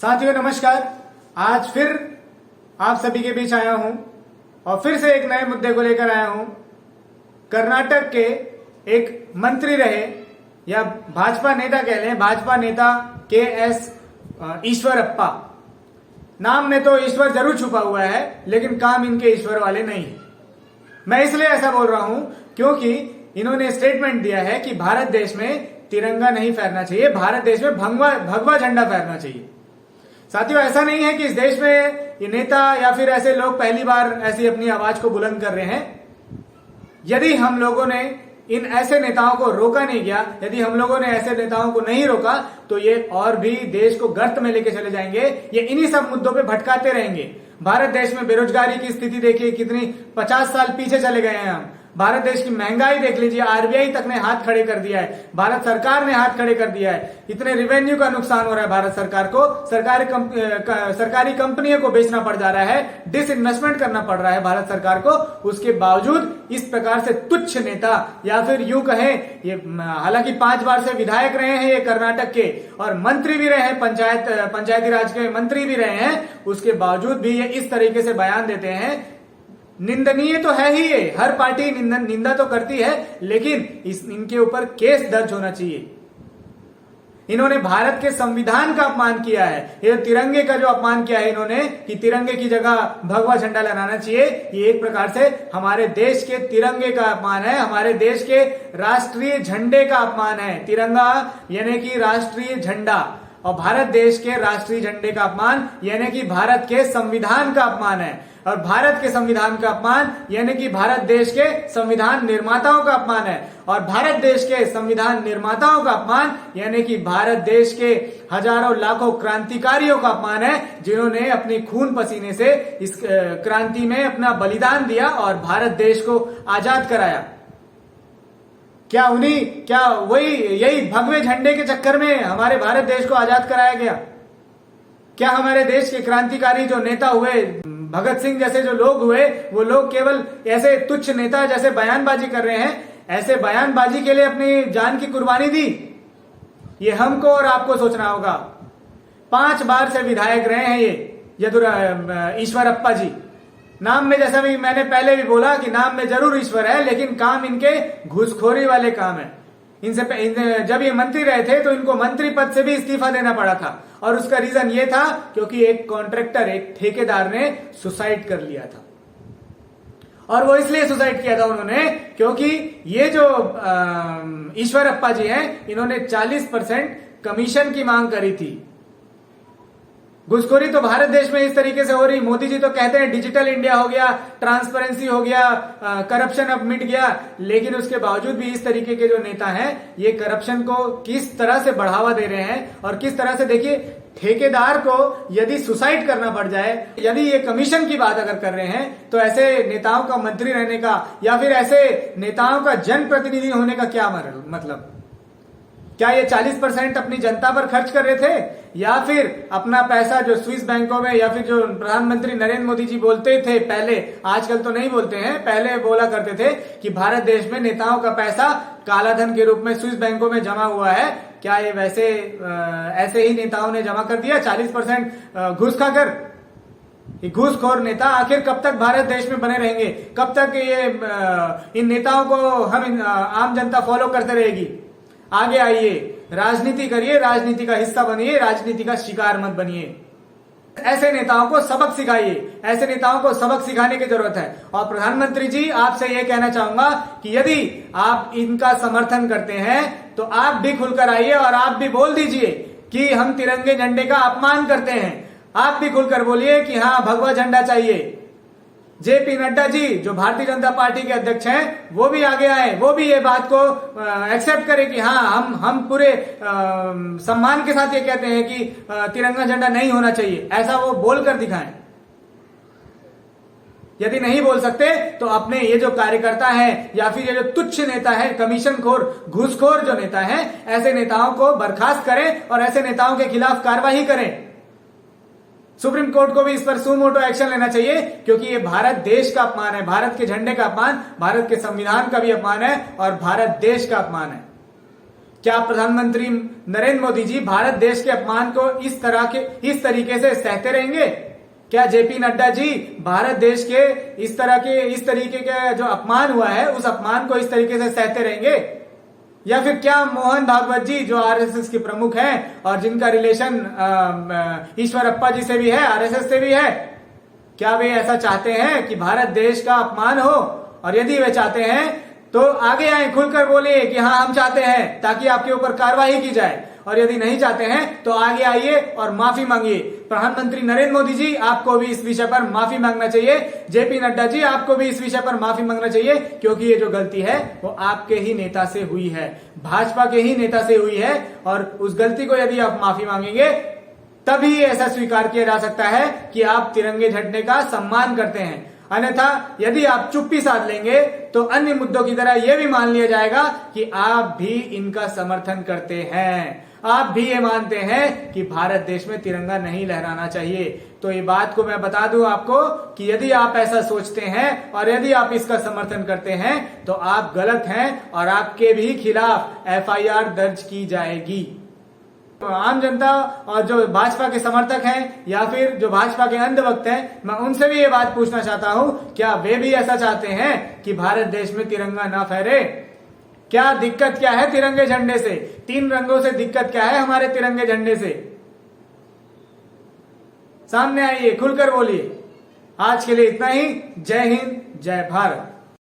साथियों नमस्कार। आज फिर आप सभी के बीच आया हूं और फिर से एक नए मुद्दे को लेकर आया हूं। कर्नाटक के एक मंत्री रहे या भाजपा नेता कह लें, भाजपा नेता के.एस. ईश्वरप्पा। नाम में तो ईश्वर जरूर छुपा हुआ है, लेकिन काम इनके ईश्वर वाले नहीं है। मैं इसलिए ऐसा बोल रहा हूं क्योंकि इन्होंने स्टेटमेंट दिया है कि भारत देश में तिरंगा नहीं फहरना चाहिए, भारत देश में भगवा झंडा फहरना चाहिए। साथियों, ऐसा नहीं है कि इस देश में ये नेता या फिर ऐसे लोग पहली बार ऐसी अपनी आवाज को बुलंद कर रहे हैं। यदि हम लोगों ने इन ऐसे नेताओं को रोका नहीं गया, यदि हम लोगों ने ऐसे नेताओं को नहीं रोका, तो ये और भी देश को गर्त में लेके चले जाएंगे। ये इन्हीं सब मुद्दों पे भटकाते रहेंगे। भारत देश में बेरोजगारी की स्थिति देखिए कितनी, 50 साल पीछे चले गए हैं हम। भारत देश की महंगाई देख लीजिए, आरबीआई तक ने हाथ खड़े कर दिया है, भारत सरकार ने हाथ खड़े कर दिया है। इतने रिवेन्यू का नुकसान हो रहा है भारत सरकार को, सरकारी कंपनियों को बेचना पड़ जा रहा है, डिसइन्वेस्टमेंट करना पड़ रहा है भारत सरकार को। उसके बावजूद इस प्रकार से तुच्छ नेता, या फिर यूं कहें, ये हालांकि 5 बार से विधायक रहे हैं ये कर्नाटक के, और मंत्री भी रहे हैं, पंचायती राज के मंत्री भी रहे हैं, उसके बावजूद भी ये इस तरीके से बयान देते हैं। निंदनीय तो है ही ये, हर पार्टी निंदा तो करती है, लेकिन इनके ऊपर केस दर्ज होना चाहिए। इन्होंने भारत के संविधान का अपमान किया है। ये तिरंगे का जो अपमान किया है इन्होंने, कि तिरंगे की जगह भगवा झंडा लहराना चाहिए, ये एक प्रकार से हमारे देश के तिरंगे का अपमान है, हमारे देश के राष्ट्रीय झंडे का अपमान है। तिरंगा यानी कि राष्ट्रीय झंडा, और भारत देश के राष्ट्रीय झंडे का अपमान यानी कि भारत के संविधान का अपमान है। और भारत के संविधान का अपमान यानी कि भारत देश के संविधान निर्माताओं का अपमान है। और भारत देश के संविधान निर्माताओं का अपमान यानी कि भारत देश के हजारों लाखों क्रांतिकारियों का अपमान है, जिन्होंने अपनी खून पसीने से इस क्रांति में अपना बलिदान दिया और भारत देश को आजाद कराया। क्या यही भगवे झंडे के चक्कर में हमारे भारत देश को आजाद कराया गया? क्या हमारे देश के क्रांतिकारी जो नेता हुए, भगत सिंह जैसे जो लोग हुए, वो लोग केवल ऐसे तुच्छ नेता जैसे बयानबाजी कर रहे हैं, ऐसे बयानबाजी के लिए अपनी जान की कुर्बानी दी? ये हमको और आपको सोचना होगा। 5 बार से विधायक रहे हैं ये ईश्वरप्पा जी। नाम में, जैसा भी मैंने पहले भी बोला कि नाम में जरूर ईश्वर है, लेकिन काम इनके घूसखोरी वाले काम है। जब ये मंत्री रहे थे तो इनको मंत्री पद से भी इस्तीफा देना पड़ा था, और उसका रीजन ये था क्योंकि एक कॉन्ट्रैक्टर, एक ठेकेदार ने सुसाइड कर लिया था। और वो इसलिए सुसाइड किया था उन्होंने क्योंकि ये जो ईश्वरप्पा जी हैं, इन्होंने 40% कमीशन की मांग करी थी। घुसखोरी तो भारत देश में इस तरीके से हो रही, मोदी जी तो कहते हैं डिजिटल इंडिया हो गया, ट्रांसपेरेंसी हो गया, करप्शन अब मिट गया, लेकिन उसके बावजूद भी इस तरीके के जो नेता हैं ये करप्शन को किस तरह से बढ़ावा दे रहे हैं। और किस तरह से, देखिए, ठेकेदार को यदि सुसाइड करना पड़ जाए, यदि ये कमीशन की बात अगर कर रहे हैं, तो ऐसे नेताओं का मंत्री रहने का या फिर ऐसे नेताओं का जनप्रतिनिधि होने का क्या मतलब? क्या ये 40% अपनी जनता पर खर्च कर रहे थे, या फिर अपना पैसा जो स्विस बैंकों में, या फिर जो प्रधानमंत्री नरेंद्र मोदी जी बोलते थे पहले, आजकल तो नहीं बोलते हैं, पहले बोला करते थे कि भारत देश में नेताओं का पैसा कालाधन के रूप में स्विस बैंकों में जमा हुआ है। क्या ये वैसे ऐसे ही नेताओं ने जमा कर दिया 40% घूस खाकर? ये घूसखोर नेता आखिर कब तक भारत देश में बने रहेंगे? कब तक ये इन नेताओं को हम आम जनता फॉलो करते रहेगी? आगे आइए, राजनीति करिए, राजनीति का हिस्सा बनिए, राजनीति का शिकार मत बनिए। ऐसे नेताओं को सबक सिखाइए, ऐसे नेताओं को सबक सिखाने की जरूरत है। और प्रधानमंत्री जी, आपसे यह कहना चाहूंगा कि यदि आप इनका समर्थन करते हैं तो आप भी खुलकर आइए और आप भी बोल दीजिए कि हम तिरंगे झंडे का अपमान करते हैं। आप भी खुलकर बोलिए कि हाँ, भगवा झंडा चाहिए। जेपी नड्डा जी, जो भारतीय जनता पार्टी के अध्यक्ष हैं, वो भी आगे आए, वो भी ये बात को एक्सेप्ट करें कि हाँ, हम पूरे सम्मान के साथ ये कहते हैं कि तिरंगा झंडा नहीं होना चाहिए। ऐसा वो बोलकर दिखाएं। यदि नहीं बोल सकते तो अपने ये जो कार्यकर्ता है या फिर ये जो तुच्छ नेता है, कमीशनखोर, घूसखोर जो नेता है, ऐसे नेताओं को बर्खास्त करें और ऐसे नेताओं के खिलाफ कार्रवाई करें। सुप्रीम कोर्ट को भी इस पर सुमोटो एक्शन लेना चाहिए, क्योंकि ये भारत देश का अपमान है, भारत के झंडे का अपमान, भारत के संविधान का भी अपमान है और भारत देश का अपमान है। क्या प्रधानमंत्री नरेंद्र मोदी जी भारत देश के अपमान को इस तरीके से सहते रहेंगे? क्या जेपी नड्डा जी भारत देश के इस तरीके का जो अपमान हुआ है उस अपमान को इस तरीके से सहते रहेंगे? या फिर क्या मोहन भागवत जी जो आरएसएस के प्रमुख हैं और जिनका रिलेशन ईश्वरप्पा जी से भी है, आरएसएस से भी है, क्या वे ऐसा चाहते हैं कि भारत देश का अपमान हो? और यदि वे चाहते हैं तो आगे आए, खुलकर बोलिए कि हाँ हम चाहते हैं, ताकि आपके ऊपर कार्रवाई की जाए। और यदि नहीं चाहते हैं तो आगे आइए और माफी मांगिए। प्रधानमंत्री नरेंद्र मोदी जी आपको भी इस विषय पर माफी मांगना चाहिए। जेपी नड्डा जी आपको भी इस विषय पर माफी मांगना चाहिए, क्योंकि ये जो गलती है वो आपके ही नेता से हुई है, भाजपा के ही नेता से हुई है। और उस गलती को यदि आप माफी मांगेंगे तभी ऐसा स्वीकार किया जा सकता है कि आप तिरंगे झंडे का सम्मान करते हैं। अन्यथा यदि आप चुप्पी साध लेंगे तो अन्य मुद्दों की तरह यह भी मान लिया जाएगा कि आप भी इनका समर्थन करते हैं, आप भी ये मानते हैं कि भारत देश में तिरंगा नहीं लहराना चाहिए। तो ये बात को मैं बता दूं आपको कि यदि आप ऐसा सोचते हैं और यदि आप इसका समर्थन करते हैं तो आप गलत हैं और आपके भी खिलाफ एफआईआर दर्ज की जाएगी। आम जनता और जो भाजपा के समर्थक हैं या फिर जो भाजपा के अंधभक्त हैं, मैं उनसे भी ये बात पूछना चाहता हूं, क्या वे भी ऐसा चाहते हैं कि भारत देश में तिरंगा ना फहरे? क्या दिक्कत क्या है तिरंगे झंडे से? 3 रंगों से दिक्कत क्या है हमारे तिरंगे झंडे से? सामने आइए, खुलकर बोलिए। आज के लिए इतना ही। जय हिंद, जय भारत।